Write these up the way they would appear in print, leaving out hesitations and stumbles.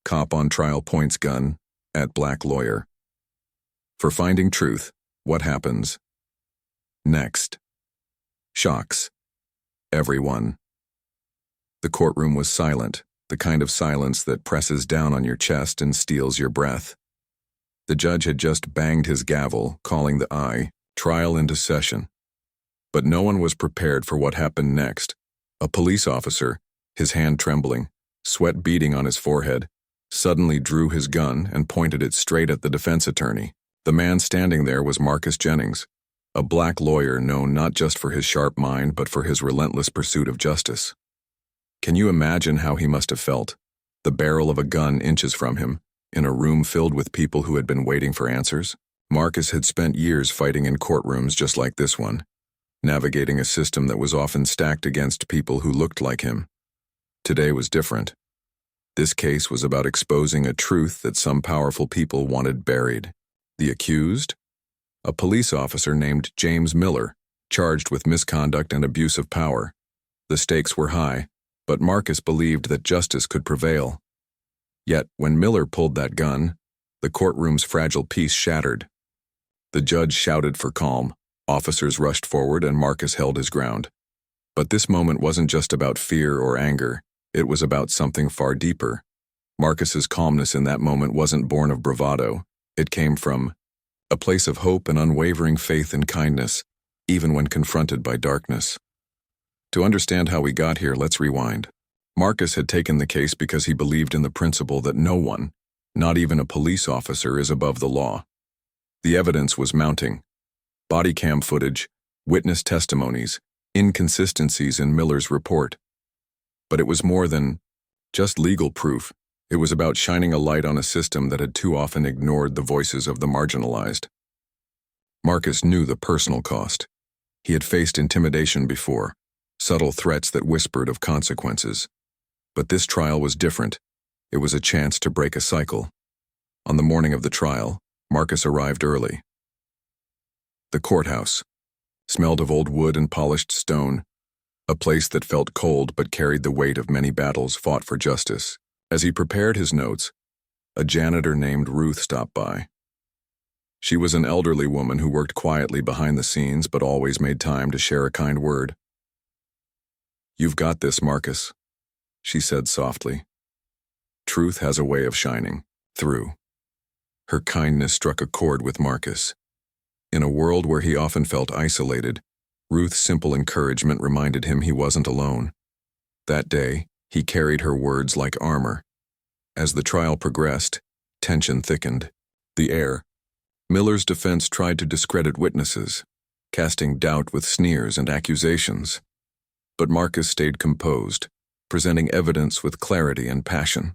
Cop on trial points gun at black lawyer. For finding truth, what happens next? Shocks everyone. The courtroom was silent, the kind of silence that presses down on your chest and steals your breath. The judge had just banged his gavel, calling the trial into session. But no one was prepared for what happened next. A police officer, his hand trembling, sweat beading on his forehead, suddenly drew his gun and pointed it straight at the defense attorney. The man standing there was Marcus Jennings, a black lawyer known not just for his sharp mind but for his relentless pursuit of justice. Can you imagine how he must have felt? The barrel of a gun inches from him, in a room filled with people who had been waiting for answers. Marcus had spent years fighting in courtrooms just like this one, navigating a system that was often stacked against people who looked like him. Today was different. This case was about exposing a truth that some powerful people wanted buried. The accused? A police officer named James Miller, charged with misconduct and abuse of power. The stakes were high, but Marcus believed that justice could prevail. Yet, when Miller pulled that gun, the courtroom's fragile peace shattered. The judge shouted for calm, officers rushed forward, and Marcus held his ground. But this moment wasn't just about fear or anger, it was about something far deeper. Marcus's calmness in that moment wasn't born of bravado, it came from a place of hope and unwavering faith and kindness, even when confronted by darkness. To understand how we got here, let's rewind. Marcus had taken the case because he believed in the principle that no one, not even a police officer, is above the law. The evidence was mounting. Body cam footage, witness testimonies, inconsistencies in Miller's report. But it was more than just legal proof. It was about shining a light on a system that had too often ignored the voices of the marginalized. Marcus knew the personal cost. He had faced intimidation before, subtle threats that whispered of consequences. But this trial was different. It was a chance to break a cycle. On the morning of the trial, Marcus arrived early. The courthouse smelled of old wood and polished stone, a place that felt cold but carried the weight of many battles fought for justice. As he prepared his notes, a janitor named Ruth stopped by. She was an elderly woman who worked quietly behind the scenes but always made time to share a kind word. "You've got this, Marcus," she said softly. Truth has a way of shining through. Her kindness struck a chord with Marcus. In a world where he often felt isolated, Ruth's simple encouragement reminded him he wasn't alone. That day, he carried her words like armor. As the trial progressed, tension thickened. Miller's defense tried to discredit witnesses, casting doubt with sneers and accusations. But Marcus stayed composed, presenting evidence with clarity and passion.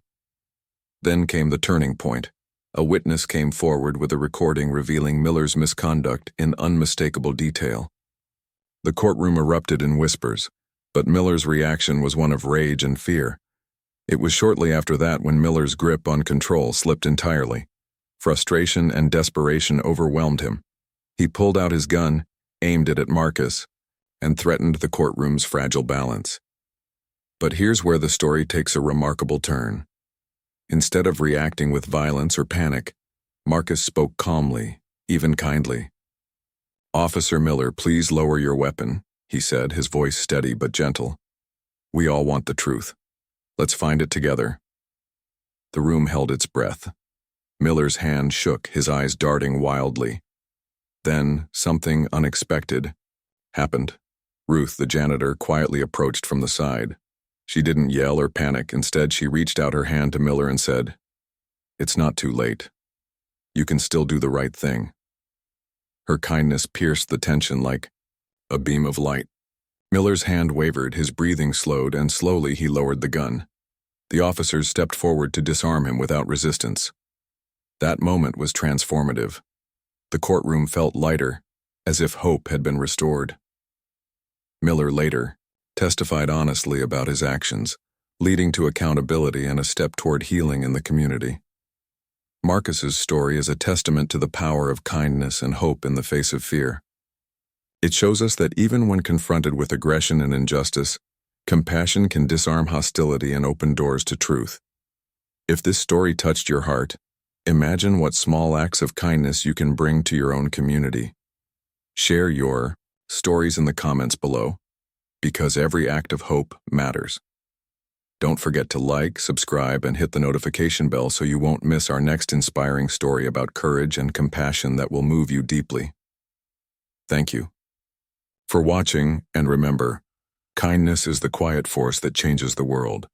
Then came the turning point. A witness came forward with a recording revealing Miller's misconduct in unmistakable detail. The courtroom erupted in whispers, but Miller's reaction was one of rage and fear. It was shortly after that when Miller's grip on control slipped entirely. Frustration and desperation overwhelmed him. He pulled out his gun, aimed it at Marcus, and threatened the courtroom's fragile balance. But here's where the story takes a remarkable turn. Instead of reacting with violence or panic, Marcus spoke calmly, even kindly. "Officer Miller, please lower your weapon," he said, his voice steady but gentle. "We all want the truth. Let's find it together." The room held its breath. Miller's hand shook, his eyes darting wildly. Then, something unexpected happened. Ruth, the janitor, quietly approached from the side. She didn't yell or panic. Instead, she reached out her hand to Miller and said, "It's not too late. You can still do the right thing." Her kindness pierced the tension like a beam of light. Miller's hand wavered, his breathing slowed, and slowly he lowered the gun. The officers stepped forward to disarm him without resistance. That moment was transformative. The courtroom felt lighter, as if hope had been restored. Miller later testified honestly about his actions, leading to accountability and a step toward healing in the community. Marcus's story is a testament to the power of kindness and hope in the face of fear. It shows us that even when confronted with aggression and injustice, compassion can disarm hostility and open doors to truth. If this story touched your heart, imagine what small acts of kindness you can bring to your own community. Share your stories in the comments below, because every act of hope matters. Don't forget to like, subscribe, and hit the notification bell so you won't miss our next inspiring story about courage and compassion that will move you deeply. Thank you for watching, and remember, kindness is the quiet force that changes the world.